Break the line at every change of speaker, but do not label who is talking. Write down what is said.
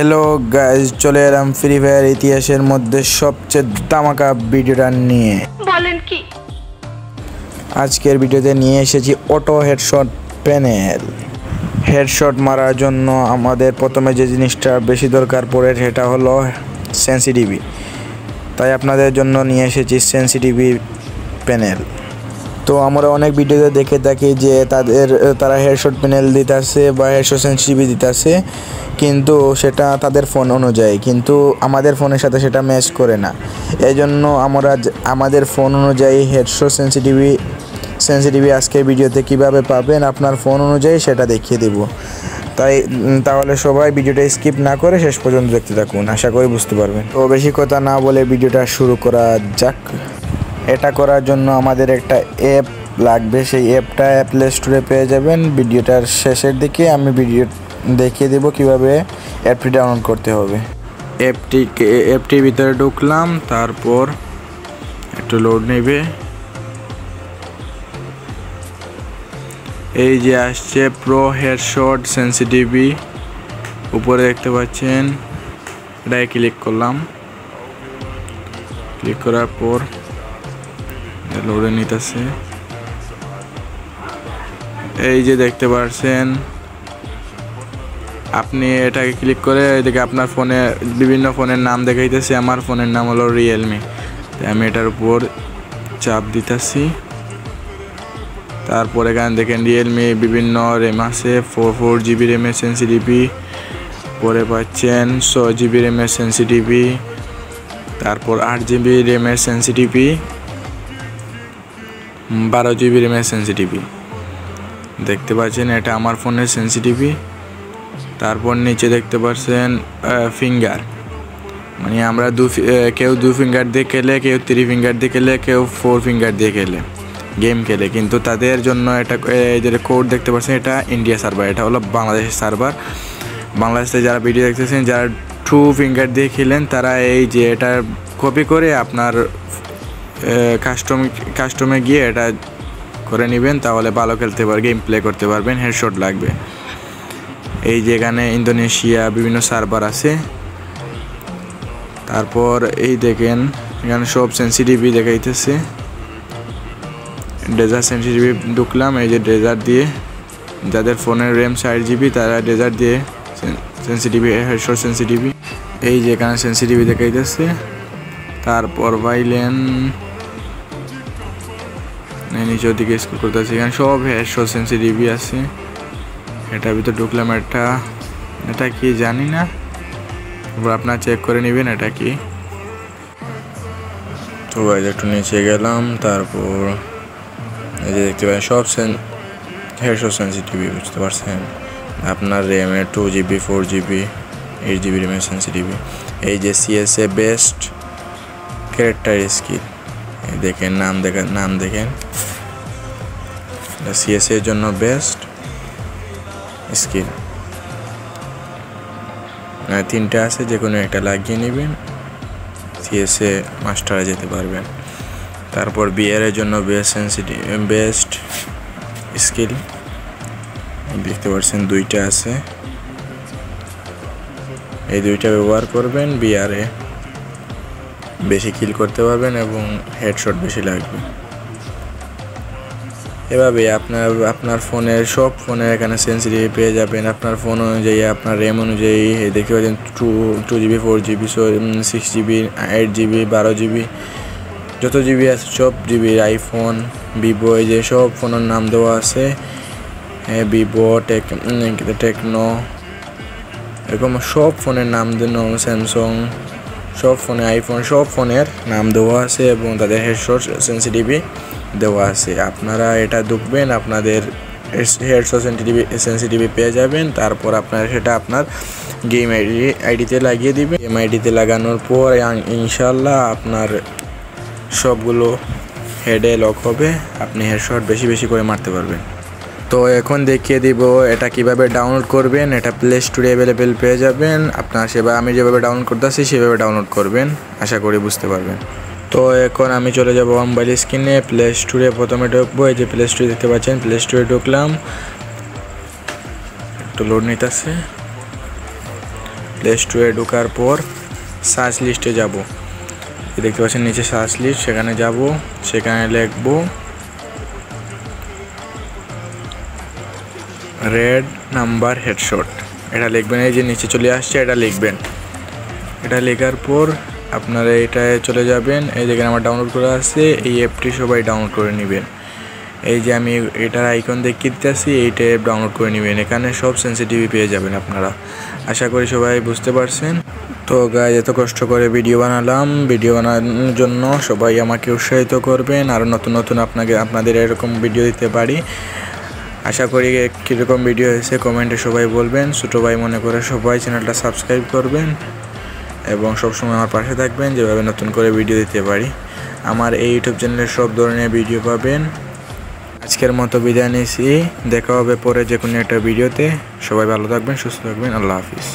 Hello guys, চলে এলাম free fire ইতিহাসের মধ্যে সবচেয়ে ধামাকা ভিডিওটা নিয়ে। বলেন কি? আজকের ভিডিওতে নিয়ে এসেছি অটো হেডশট প্যানেল। হেডশট মারার জন্য আমাদের প্রথমে যে জিনিসটা বেশি দরকার পড়ে সেটা হলো সেন্সিটিভি। তাই আপনাদের জন্য নিয়ে এসেছি সেন্সিটিভি প্যানেল। তো আমরা অনেক ভিডিওতে দেখে থাকি যে তারা হেডশট প্যানেল দিতেছে বা হেডশট সেন্সিটিভি দিতেছে, কিন্তু সেটা তাদের ফোন অনুযায়ী, কিন্তু আমাদের ফোনের সাথে সেটা ম্যাচ করে না। এই জন্য আমরা আমাদের ফোন অনুযায়ী হেডশট সেন্সিটিভি আজকের ভিডিওতে কিভাবে পাবেন আপনার ফোন অনুযায়ী সেটা দেখিয়ে দেব। তাহলে সবাই ভিডিওটা স্কিপ না করে শেষ পর্যন্ত দেখতে থাকুন, আশা করি বুঝতে পারবেন। তো বেশি কথা না বলে ভিডিওটা শুরু করা যাক। এটা করার জন্য আমাদের একটা অ্যাপ লাগবে। সেই অ্যাপটা প্লে স্টোরে পেয়ে যাবেন। ভিডিওটার শেষের দিকে আমি ভিডিও দেখিয়ে দেব কিভাবে অ্যাপটি ডাউনলোড করতে হবে। অ্যাপটির ভিতরে ঢুকলাম, তারপর একটু লোড নেবে। এই যে আসছে প্রো হেডশট সেন্সিটিভি, উপরে দেখতে পাচ্ছেন। এটাই ক্লিক করলাম। ক্লিক করার পর লোডে নিতেছে। এই যে দেখতে পাচ্ছেন, আপনি এটাকে ক্লিক করে এদিকে আপনার ফোনে বিভিন্ন ফোনের নাম দেখাইতেছে। আমার ফোনের নাম হলো রিয়েলমি, তাই আমি এটার উপর চাপ দিতেছি। তারপর এখানে দেখেন রিয়েলমি বিভিন্ন র্যাম আছে। 4 GB র্যামের সেন্সিটিভি, পরে পাচ্ছেন 6 GB র্যামের সেন্সিটিভি, তারপর 8 GB র্যামের সেন্সিটিভি, 12 GB র্যামের সেন্সিটিভি দেখতে পাচ্ছেন। এটা আমার ফোনের সেন্সিটিভি। তারপর নিচে দেখতে পাচ্ছেন ফিঙ্গার, মানে আমরা কেউ 2 ফিঙ্গার দিয়ে খেলে, কেউ 3 ফিঙ্গার দিয়ে খেলে, কেউ 4 ফিঙ্গার দিয়ে খেলে গেম খেলে, কিন্তু তাদের জন্য এটা যে কোড দেখতে পাচ্ছেন, এটা ইন্ডিয়া সার্ভার, এটা হলো বাংলাদেশের সার্ভার। বাংলাদেশে যারা ভিডিও দেখতেছেন, যারা 2 ফিঙ্গার দিয়ে খেলেন, তারা এই যে এটা কপি করে আপনার কাস্টমে গিয়ে এটা করে নেবেন, তাহলে ভালো খেলতে পারবেন, গেম প্লে করতে পারবেন। হেডশট লাগবে। এই যে এখানে ইন্দোনেশিয়া বিভিন্ন সার্ভার আছে। তারপর এই দেখেন এখানে সব সেন্সিটিভি দেখাইতেছে। ডেজার্ট সেন্সিটিভি ঢুকলাম। এই যে ডেজার্ট দিয়ে, যাদের ফোনের র্যাম 4 GB তারা ডেজার্ট দিয়ে সেন্সিটিভি, হেডশট সেন্সিটিভি। এই যে এখানে সেন্সিটিভি দেখাইতেছে। তারপর ভাইলেন নিচের দিকে স্ক্রল করতেছে, এখানে সব হেডশট সেন্সিটিভি আছে। এটার ভিতরে ঢুকলাম। এটা কি জানি না, তারপর আপনারা চেক করে নেবেন এটা কি। তো ভাই একটু নিচে গেলাম, তারপর এই যে দেখতে পাই সব হেডশট সেন্সিটিভি, বুঝতে পারছেন। আপনার র্যামের 2 GB 4 GB 8 GB র্যামের সেন্সিটিভি। এই যে CSA বেস্ট ক্যারেক্টার স্কিল, দেখেন নাম দেখেন, CSA এর জন্য বেস্ট স্কিল। 3টা আছে, যে কোনো একটা লাগিয়ে নেবেন, CSA মাস্টারে যেতে পারবেন। তারপর BR এর জন্য বেস্ট স্কিল, দেখতে পাচ্ছেন 2টা আছে। এই 2টা ব্যবহার করবেন, BR এ বেশি কিল করতে পারবেন এবং হেডশট বেশি লাগবে। এভাবে আপনার ফোনের সব ফোনের এখানে সেন্সিটিভি পেয়ে যাবেন। আপনার ফোন অনুযায়ী, আপনার র্যাম অনুযায়ী দেখতে পাচ্ছেন 2 GB 4 GB 6 GB 8 GB 12 GB যত জিবি আছে সব জিবি। আইফোন, ভিভো, এই যে সব ফোনের নাম দেওয়া আছে। ভিভো, টেকনো, এরকম সব ফোনের নাম দেন, স্যামসাং, সব ফোনে, আইফোন, সব ফোনের নাম দেওয়া আছে এবং তাদের হেডশট সেন্সিটিভি দেওয়া আছে। আপনারা এটা ঢুকবেন, আপনাদের হেডশট সেন্সিটিভি পেয়ে যাবেন। তারপর আপনারা সেটা আপনার গেম আইডিতে লাগিয়ে দিবেন। গেম আইডিতে লাগানোর পর ইনশাল্লাহ আপনার সবগুলো হেডে লক হবে, আপনি হেডশট বেশি করে মারতে পারবেন। তো এখন দেখিয়ে দিব এটা কিভাবে ডাউনলোড করবেন। এটা প্লে স্টোরে অ্যাভেলেবেল পেয়ে যাবেন। আপনার আমি যেভাবে ডাউনলোড করতেছি সেভাবে ডাউনলোড করবেন, আশা করি বুঝতে পারবেন। তো এখন আমি চলে যাব মোবাইল স্ক্রিনে। প্লে স্টোরে প্রথমে ঢুকবো। এই যে প্লে স্টোরে দেখতে পাচ্ছেন, প্লে স্টোরে ঢুকলাম, একটু লোড নিতেছে। প্লে স্টোরে ঢোকার পর সার্চ লিস্টে যাব, দেখতে পাচ্ছেন নিচে সার্চ লিস্ট, সেখানে যাব, সেখানে লিখব রেড নাম্বার হেডশট, এটা লিখবেন। এই যে নিচে চলে আসছে, এটা লিখবেন। এটা লেখার পর আপনারা এটায় চলে যাবেন। এই যেখানে আমার ডাউনলোড করা আছে, এই অ্যাপটি সবাই ডাউনলোড করে নেবেন। এই যে আমি এটার আইকন দেখিয়ে দিতেছি, এইটা অ্যাপ ডাউনলোড করে নেবেন। এখানে সব সেন্সিটিভ পেয়ে যাবেন আপনারা। আশা করি সবাই বুঝতে পারছেন। তো গাইজ, এত কষ্ট করে ভিডিও বানালাম, ভিডিও বানানোর জন্য সবাই আমাকে উৎসাহিত করবেন, আরও নতুন নতুন আপনাদের এরকম ভিডিও দিতে পারি। আশা করি কীরকম ভিডিও হয়েছে কমেন্টে সবাই বলবেন। ছোটো ভাই মনে করে সবাই চ্যানেলটা সাবস্ক্রাইব করবেন এবং সবসময় আমার পাশে থাকবেন, যেভাবে নতুন করে ভিডিও দিতে পারি। আমার এই ইউটিউব চ্যানেলে সব ধরনের ভিডিও পাবেন। আজকের মতো বিদায় নিচ্ছি, দেখা হবে পরে যে কোনো একটা ভিডিওতে। সবাই ভালো থাকবেন, সুস্থ থাকবেন। আল্লাহ হাফিজ।